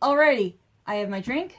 Alrighty, I have my drink.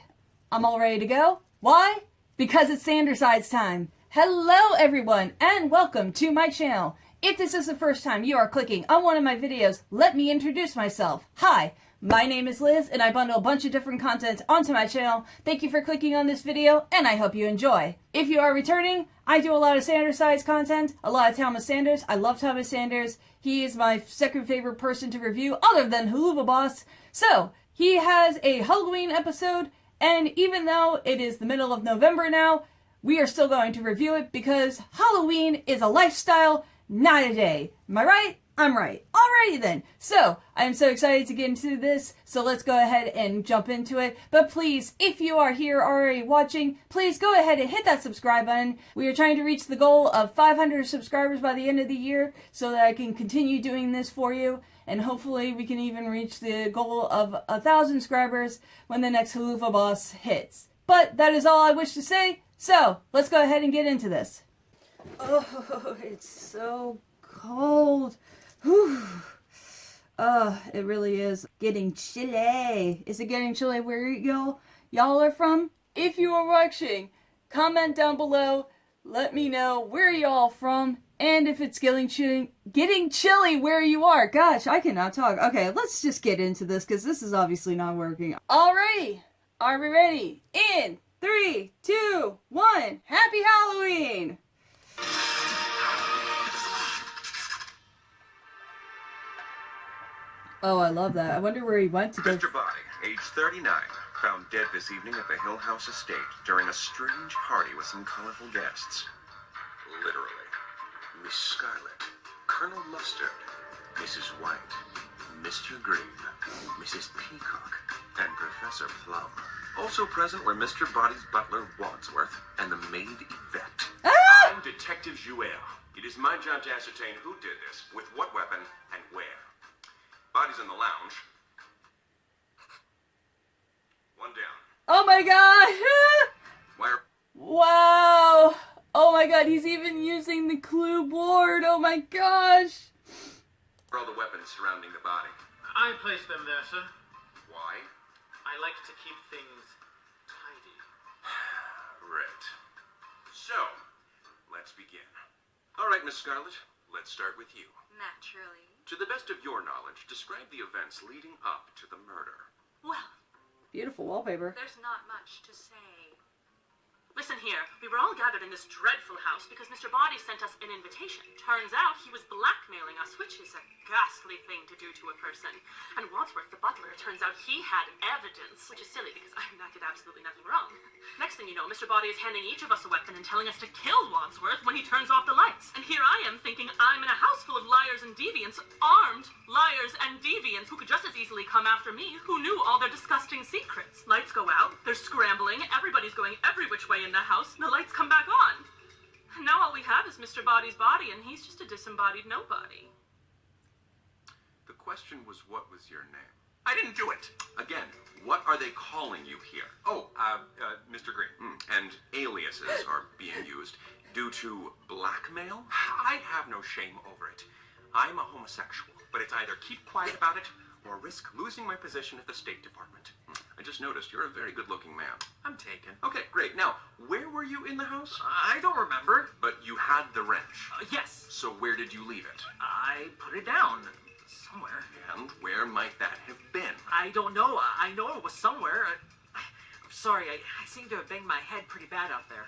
I'm all ready to go. Why? Because it's Sandersides time. Hello everyone, and welcome to my channel. If this is the first time you are clicking on one of my videos, let me introduce myself. Hi, my name is Liz, and I bundle a bunch of different content onto my channel. Thank you for clicking on this video, and I hope you enjoy. If you are returning, I do a lot of Sandersides content, a lot of Thomas Sanders. I love Thomas Sanders. He is my second favorite person to review, other than Haluva Boss. So, he has a Halloween episode, and even though it is the middle of November now, we are still going to review it because Halloween is a lifestyle, not a day. Am I right? I'm right. Alrighty then. So, I am so excited to get into this, so let's go ahead and jump into it. But please, if you are here already watching, please go ahead and hit that subscribe button. We are trying to reach the goal of 500 subscribers by the end of the year so that I can continue doing this for you. And hopefully we can even reach the goal of 1,000 subscribers when the next Haluva Boss hits. But that is all I wish to say, so let's go ahead and get into this. Oh, it's so cold. Whew. It really is getting chilly. Is it getting chilly where y'all are from? If you are watching, comment down below. Let me know where y'all from and if it's getting chilly where you are. Gosh, I cannot talk. Okay, let's just get into this because this is obviously not working. Alrighty, are we ready? In 3, 2, 1, Happy Halloween! Oh, I love that. I wonder where he went to go. Mr. Boddy, age 39, found dead this evening at the Hill House estate during a strange party with some colorful guests. Literally. Miss Scarlet, Colonel Mustard, Mrs. White, Mr. Green, Mrs. Peacock, and Professor Plum. Also present were Mr. Boddy's butler, Wadsworth, and the maid, Yvette. Ah! I'm Detective Jouer. It is my job to ascertain who did this, with what weapon, and where. Boddy's in the lounge. One down. Oh my god! Where? Wow! Oh my god, he's even using the clue board! Oh my gosh! Where are all the weapons surrounding the body? I placed them there, sir. Why? I like to keep things tidy. Right. So, let's begin. All right, Miss Scarlet, let's start with you. Naturally. To the best of your knowledge, describe the events leading up to the murder. Well, Beautiful wallpaper. there's not much to say. Listen here, we were all gathered in this dreadful house because Mr. Boddy sent us an invitation. Turns out he was blackmailing us, which is a ghastly thing to do to a person. And Wadsworth, the butler, turns out he had evidence, which is silly because I did absolutely nothing wrong. Next thing you know, Mr. Boddy is handing each of us a weapon and telling us to kill Wadsworth when he turns off the lights. And here I am thinking I'm in a house full of liars and deviants, armed liars and deviants who could just as easily come after me, who knew all their disgusting secrets. Lights go out, they're scrambling, everybody's going every which way in the house, and the lights come back on. And now all we have is Mr. Boddy's body, and he's just a disembodied nobody. The question was, what was your name? I didn't do it! Again, what are they calling you here? Oh, Mr. Green. And aliases are being used due to blackmail? I have no shame over it. I'm a homosexual, but it's either keep quiet about it or risk losing my position at the State Department. I just noticed you're a very good-looking man. I'm taken. Okay, great. Now, where were you in the house? I don't remember. But you had the wrench. Yes. So where did you leave it? I put it down. Somewhere. And where might that have been? I don't know. I know it was somewhere. I'm sorry. I seem to have banged my head pretty bad out there.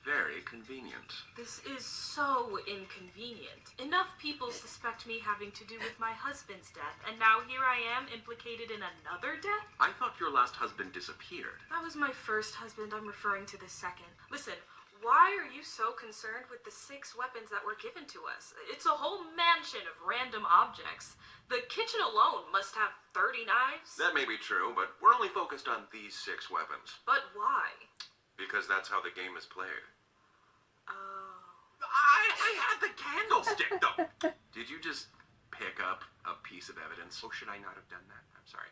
Very convenient. This is so inconvenient. Enough people suspect me having to do with my husband's death, and now here I am implicated in another death? I thought your last husband disappeared. That was my first husband. I'm referring to the second. Listen, why are you so concerned with the 6 weapons that were given to us? It's a whole mansion of random objects. The kitchen alone must have 30 knives. That may be true, but we're only focused on these 6 weapons. But why? Because that's how the game is played. Oh. I had the candlestick, though. Did you just pick up a piece of evidence? Oh, should I not have done that? I'm sorry.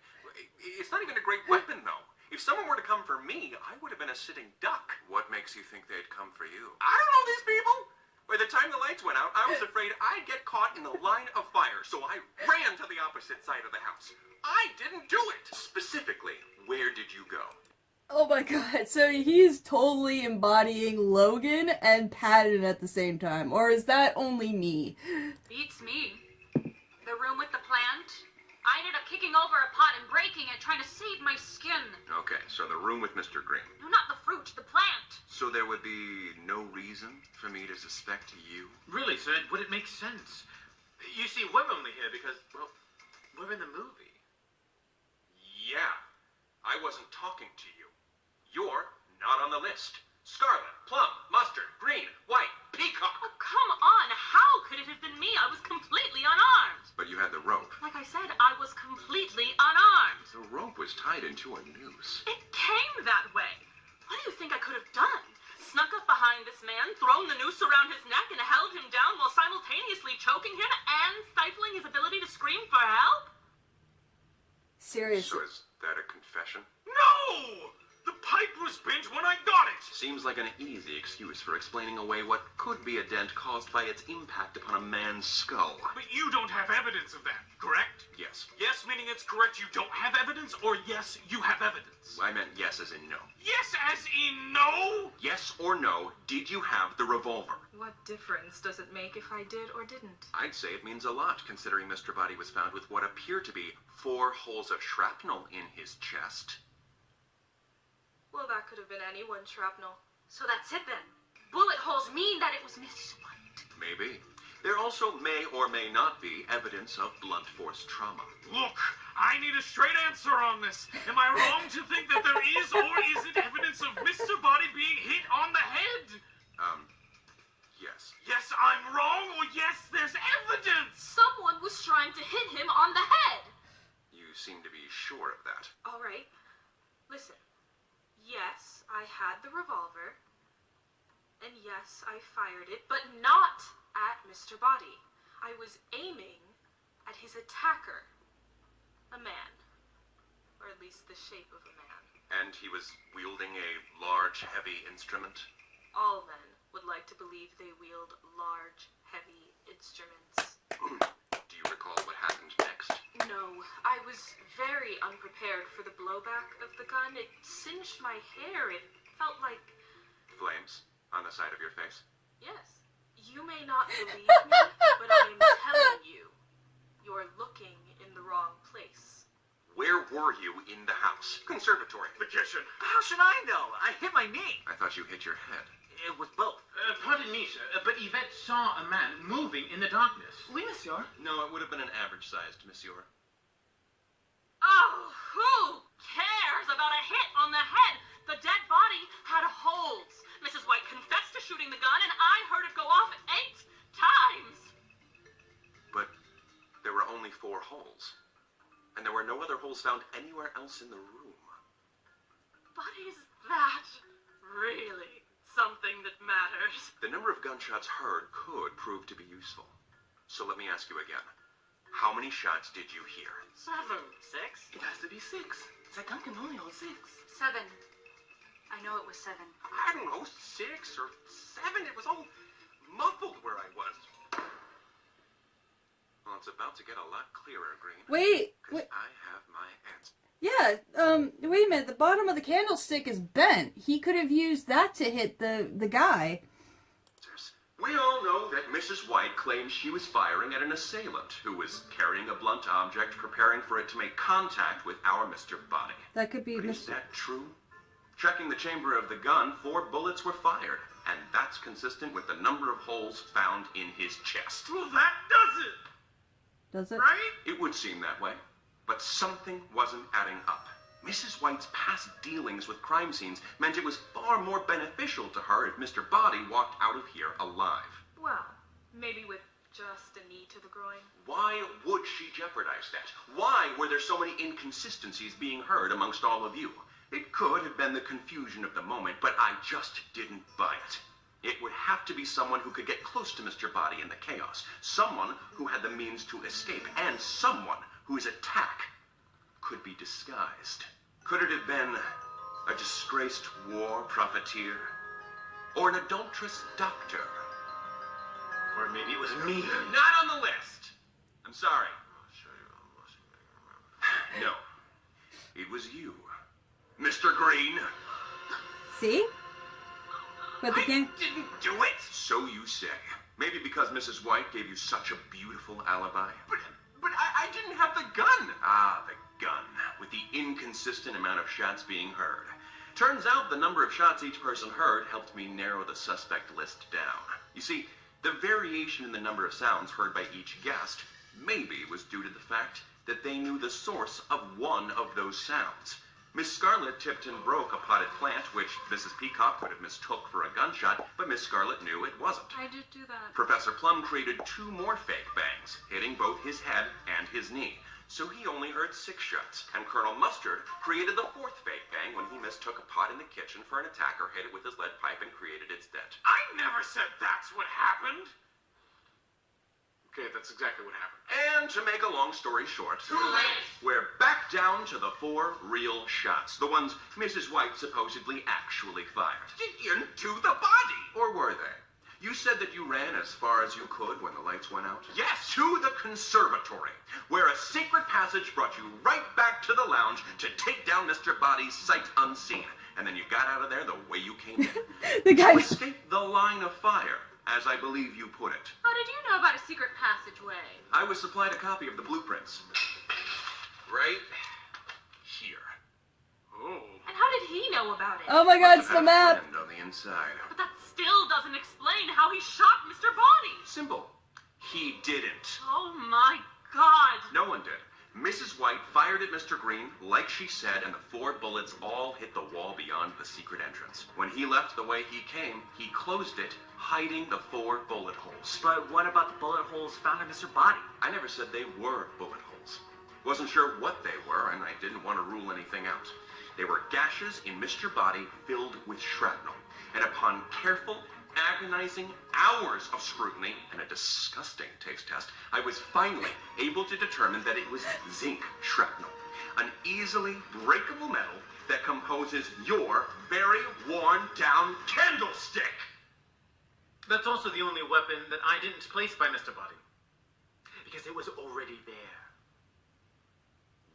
It's not even a great weapon, though. If someone were to come for me, I would have been a sitting duck. What makes you think they'd come for you? I don't know these people. By the time the lights went out, I was afraid I'd get caught in the line of fire, so I ran to the opposite side of the house. I didn't do it. Specifically, Oh my god, so he's totally embodying Logan and Patton at the same time. Or is that only me? Beats me. The room with the plant? I ended up kicking over a pot and breaking it, trying to save my skin. Okay, so the room with Mr. Green. No, not the fruit, the plant. So there would be no reason for me to suspect you? Really, sir, would it make sense? You see, we're only here because, well, we're in the movie. Yeah, I wasn't talking to you. You're not on the list. Scarlet, plum, mustard, green, white, peacock. Oh, come on. How could it have been me? I was completely unarmed. But you had the rope. Like I said, I was completely unarmed. The rope was tied into a noose. It came that way. What do you think I could have done? Snuck up behind this man, thrown the noose around his neck, and held him down while simultaneously choking him and stifling his ability to scream for help? Seriously. So is that a confession? No! The pipe was bent when I got it! Seems like an easy excuse for explaining away what could be a dent caused by its impact upon a man's skull. But you don't have evidence of that, correct? Yes. Yes, meaning it's correct you don't have evidence, or yes, you have evidence? I meant yes as in no. Yes, as in no? Yes or no, did you have the revolver? What difference does it make if I did or didn't? I'd say it means a lot, considering Mr. Boddy was found with what appear to be 4 holes of shrapnel in his chest. Well, that could have been anyone's shrapnel. So that's it then. Bullet holes mean that it was Mrs. White. Maybe. There also may or may not be evidence of blunt force trauma. Look, I need a straight answer on this. Am I wrong to think that there is or isn't evidence of Mr. Boddy being hit on the head? Yes. Yes, I'm wrong, or yes, there's evidence! Someone was trying to hit him on the head. You seem to be sure of that. All right. Listen. Yes, I had the revolver. And yes, I fired it, but not at Mr. Boddy. I was aiming at his attacker. A man. Or at least the shape of a man. And he was wielding a large, heavy instrument? All men would like to believe they wield large, heavy instruments. Do you recall what happened next? No, I was very unprepared for the blowback of the gun. It singed my hair. It felt like... Flames on the side of your face? Yes. You may not believe me, but I'm telling you, you're looking in the wrong place. Where were you in the house? Conservatory. The kitchen. How should I know? I hit my knee. I thought you hit your head. It was both. Pardon me, sir, but Yvette saw a man moving in the darkness. Oui, monsieur. No, it would have been an average-sized monsieur. Oh, who cares about a hit on the head? The dead body had holes. Mrs. White confessed to shooting the gun, and I heard it go off 8 times. But there were only 4 holes. And there were no other holes found anywhere else in the room. But is that really something that matters? The number of gunshots heard could prove to be useful. So let me ask you again. How many shots did you hear? 7. 6? It has to be 6. That gun can only hold 6. 7. I know it was 7. I don't know, 6 or 7. It was all muffled where I was. Well, it's about to get a lot clearer, Green. Wait. Because I have my answer. Yeah, wait a minute. The bottom of the candlestick is bent. He could have used that to hit the guy. We all know that Mrs. White claims she was firing at an assailant who was carrying a blunt object, preparing for it to make contact with our Mr. Boddy. That could be But is Mr. that true? Checking the chamber of the gun, 4 bullets were fired, and that's consistent with the number of holes found in his chest. Well, that does it, Does it? right? It would seem that way, but something wasn't adding up. Mrs. White's past dealings with crime scenes meant it was far more beneficial to her if Mr. Boddy walked out of here alive. Well, maybe with just a knee to the groin. Why would she jeopardize that? Why were there so many inconsistencies being heard amongst all of you? It could have been the confusion of the moment, but I just didn't buy it. It would have to be someone who could get close to Mr. Boddy in the chaos, someone who had the means to escape, and someone whose attack could be disguised. Could it have been a disgraced war profiteer? Or an adulterous doctor? Or maybe it was me. Not on the list! I'm sorry. No. It was you, Mr. Green. See? But the I king. didn't do it. So you say. Maybe because Mrs. White gave you such a beautiful alibi. But I didn't have the gun. Ah, the gun. With the inconsistent amount of shots being heard. Turns out the number of shots each person heard helped me narrow the suspect list down. You see, the variation in the number of sounds heard by each guest maybe was due to the fact that they knew the source of one of those sounds. Miss Scarlet tipped and broke a potted plant, which Mrs. Peacock would have mistook for a gunshot, but Miss Scarlet knew it wasn't. I did do that. Professor Plum created 2 more fake bangs, hitting both his head and his knee. So he only heard 6 shots. And Colonel Mustard created the 4th fake bang when he mistook a pot in the kitchen for an attacker, hit it with his lead pipe, and created its dent. I never said that's what happened. Okay, that's exactly what happened. And to make a long story short, we're back down to the 4 real shots. The ones Mrs. White supposedly actually fired. Into the body! Or were they? You said that you ran as far as you could when the lights went out? Yes, to the conservatory, where a secret passage brought you right back to the lounge to take down Mr. Boddy's sight unseen. And then you got out of there the way you came in. The guy. To escape the line of fire, as I believe you put it. How did you know about a secret passageway? I was supplied a copy of the blueprints. Right here. Oh. And how did he know about it? Oh my God, it's Had the a map. friend on the inside. But that still doesn't explain how he shot Mr. Boddy. Simple. He didn't. Oh my God. No one did. Mrs. White fired at Mr. Green, like she said, and the 4 bullets all hit the wall beyond the secret entrance. When he left the way he came, he closed it, hiding the 4 bullet holes. But what about the bullet holes found in Mr. Boddy? I never said they were bullet holes. Wasn't sure what they were, and I didn't want to rule anything out. They were gashes in Mr. Boddy filled with shrapnel. And upon careful, agonizing hours of scrutiny and a disgusting taste test, I was finally able to determine that it was zinc shrapnel, an easily breakable metal that composes your very worn-down candlestick. That's also the only weapon that I didn't place by Mr. Boddy. Because it was already there.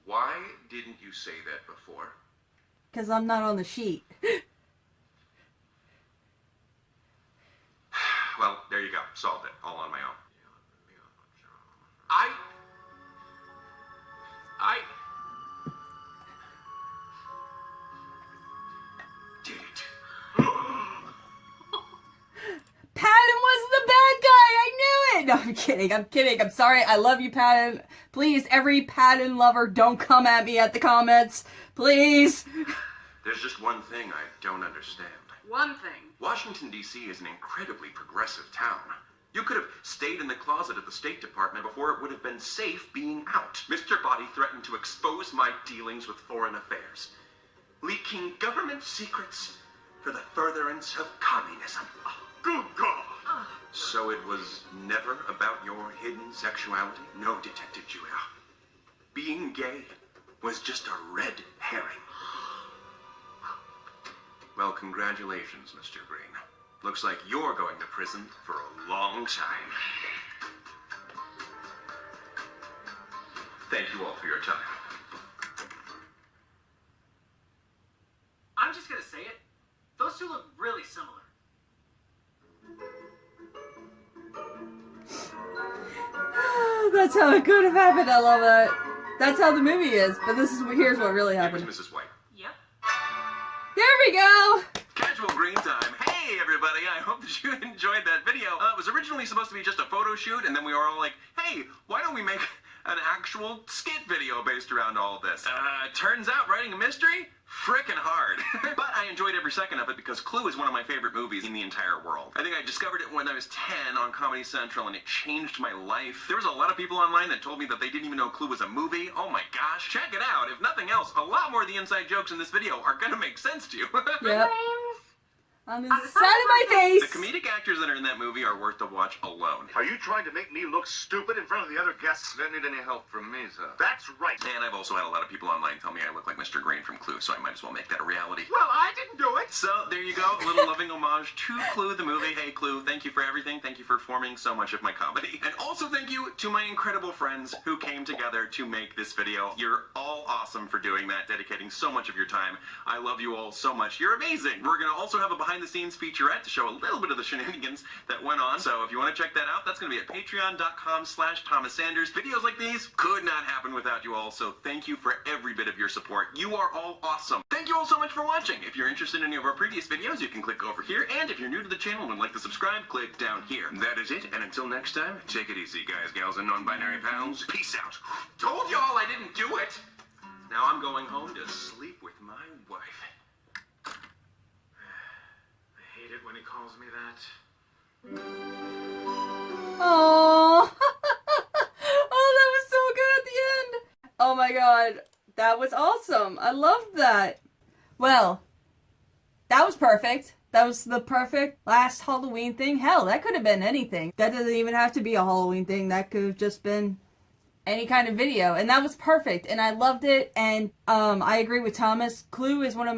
Why didn't you say that before? Because I'm not on the sheet. Well, there you go. Solved it. All on my own. I did it. Patton was the bad guy. I knew it. No, I'm kidding. I'm kidding. I'm sorry. I love you, Patton. Please, every Patton lover, don't come at me at the comments. Please. There's just one thing I don't understand. One thing. Washington, D.C. is an incredibly progressive town. You could have stayed in the closet at the State Department before it would have been safe being out. Mr. Boddy threatened to expose my dealings with foreign affairs, leaking government secrets for the furtherance of communism. Good God. So it was never about your hidden sexuality? No, Detective Julia. Being gay was just a red herring. Well, congratulations, Mr. Green. Looks like you're going to prison for a long time. Thank you all for your time. I'm just gonna say it. Those two look really similar. That's how it could have happened. I love that. That's how the movie is. But here's what really It was happened. Mrs. White. Yep. There we go. Casual green time. Hey, everybody. I hope that you enjoyed that video. It was originally supposed to be just a photo shoot, and then we were all like, hey, why don't we make an actual skit video based around all of this? Turns out writing a mystery? Frickin' hard. But I enjoyed every second of it because Clue is one of my favorite movies in the entire world. I think I discovered it when I was 10 on Comedy Central, and it changed my life. There was a lot of people online that told me that they didn't even know Clue was a movie. Oh my gosh, check it out. If nothing else, a lot more of the inside jokes in this video are gonna make sense to you. Yep. On the side of my face. The comedic actors that are in that movie are worth the watch alone. Are you trying to make me look stupid in front of the other guests? Don't need any help from me, sir. That's right. And I've also had a lot of people online tell me I look like Mr. Green from Clue, so I might as well make that a reality. Well, I didn't do it. So there you go, a little loving homage to Clue the movie. Hey Clue, thank you for everything. Thank you for forming so much of my comedy. And also thank you to my incredible friends who came together to make this video. You're all awesome for doing that, dedicating so much of your time. I love you all so much. You're amazing. We're going to also have a behind the scenes featurette to show a little bit of the shenanigans that went on. So if you want to check that out, that's going to be at patreon.com/Thomas Sanders. Videos like these could not happen without you all, so thank you for every bit of your support. You are all awesome. Thank you all so much for watching. If you're interested in any of our previous videos, you can click over here, and if you're new to the channel and would like to subscribe, click down here. That is it, and until next time, take it easy, guys, gals, and non-binary pals. Peace out. Told y'all I didn't do it. Now I'm going home to sleep with my wife. I hate it when he calls me that. Oh, oh, that was so good at the end. Oh my god, that was awesome. I loved that. Well, that was perfect. That was the perfect last Halloween thing. Hell, that could have been anything. That doesn't even have to be a Halloween thing. That could have just been any kind of video, and that was perfect, and I loved it. And I agree with Thomas. Clue is one of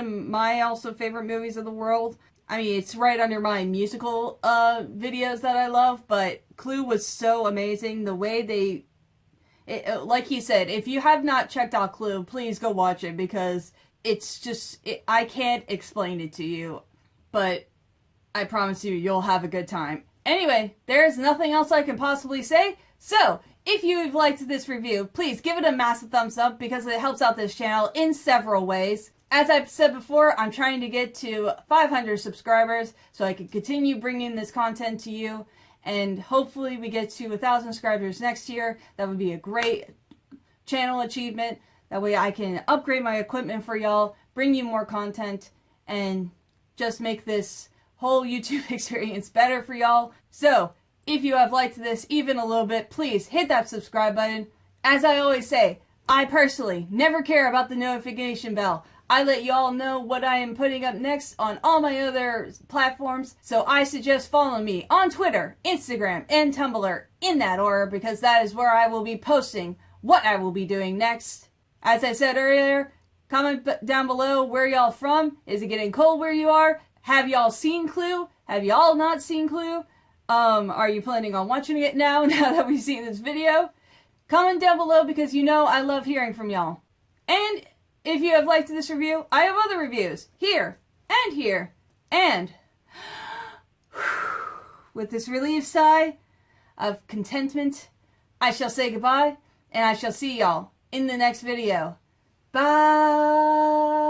my also favorite movies of the world. I mean, it's right under my musical videos that I love, but Clue was so amazing. The way like he said, if you have not checked out Clue, please go watch it, because it's just, I can't explain it to you, but I promise you, you'll have a good time. Anyway, there's nothing else I can possibly say, so if you've liked this review, please give it a massive thumbs up, because it helps out this channel in several ways. As I've said before, I'm trying to get to 500 subscribers so I can continue bringing this content to you, and hopefully we get to 1,000 subscribers next year. That would be a great channel achievement. That way I can upgrade my equipment for y'all, bring you more content, and just make this whole YouTube experience better for y'all. So, if you have liked this even a little bit, please hit that subscribe button. As I always say, I personally never care about the notification bell. I let y'all know what I am putting up next on all my other platforms, so I suggest following me on Twitter, Instagram, and Tumblr in that order, because that is where I will be posting what I will be doing next. As I said earlier, comment down below where y'all from. Is it getting cold where you are? Have y'all seen Clue? Have y'all not seen Clue? Are you planning on watching it now that we've seen this video? Comment down below, because you know I love hearing from y'all. And if you have liked this review, I have other reviews here and here. And with this relieved sigh of contentment, I shall say goodbye, and I shall see y'all in the next video. Bye!